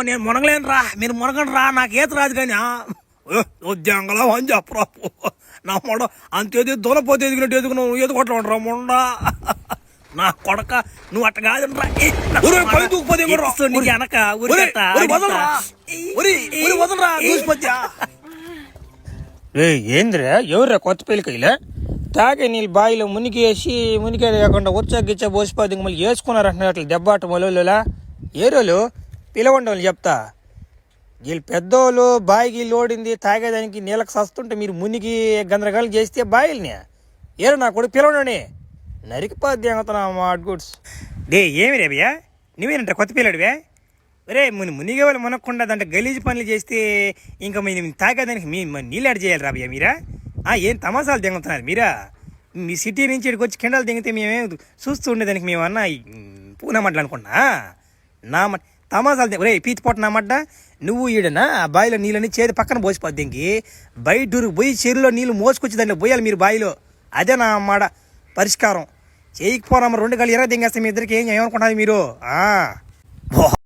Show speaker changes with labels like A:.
A: నేను మునగలేను రా, మీరు మునగండి రా, నాకు ఈత రాదు కానీ ఉద్యోగంలో అని చెప్పరా నా మొడ అంతేది దొనపోతే ఎదిగినట్టు ఎదుగు నువ్వు ఈత కొట్టరా మొండా నా కొడక, నువ్వు అట్ట కాదు
B: ఏంద్రా ఎవరా కొత్త పిల్లకాయలే తాగే నీళ్ళు బావిలో మునిగేసి మునిగేది కాకుండా ఉచ్చగిచ్చ పోసిపోతే మళ్ళీ వేసుకున్నారంటున్నారు అట్లా దెబ్బాట మొలలా ఏరోలు పిలవండి వాళ్ళు చెప్తా. వీళ్ళు పెద్దోళ్ళు బాయికి లోడింది తాగేదానికి నీళ్ళకి సస్తుంటే మీరు మునిగి గందరగాలు చేస్తే బాయిల్ని ఏరో నా కూడా పిలవండి నరికిపోద్ది అంగుతున్నా మా గుడ్స్.
A: డే ఏమి రే భయ్యా, నువ్వేనంట కొత్త పిల్లడివే రే, మునిగే వాళ్ళు మునక్కుండా దాంట్లో గలీజు పనులు చేస్తే ఇంకా మేము తాగేదానికి నీళ్ళు యాడ్ చేయాలి రా భయ్యా మీరా. ఏం తమాసాలు దింగుతున్నారు మీరా? మీ సిటీ నుంచి ఇక్కడికి వచ్చి కిండాలు దిగితే మేమే చూస్తూ ఉండేదానికి మేమన్నా పూనమడ్లు అనుకున్నా నా తమాసాలు రే పీతి పొట్ట నా మడ్డ నువ్వు ఈడనా ఆ బావిలో నీళ్ళని చేతి పక్కన పోసిపోద్ది ఇంకి బయట పోయి చెరువులో నీళ్ళు మోసుకొచ్చి దాంట్లో పోయాలి మీరు బావిలో. అదే నా మాట పరిష్కారం. చేయకపోరా 2 గళ్ళు 20 దింగేస్తే మీ ఇద్దరికి ఏమనుకుంటున్నారు మీరు?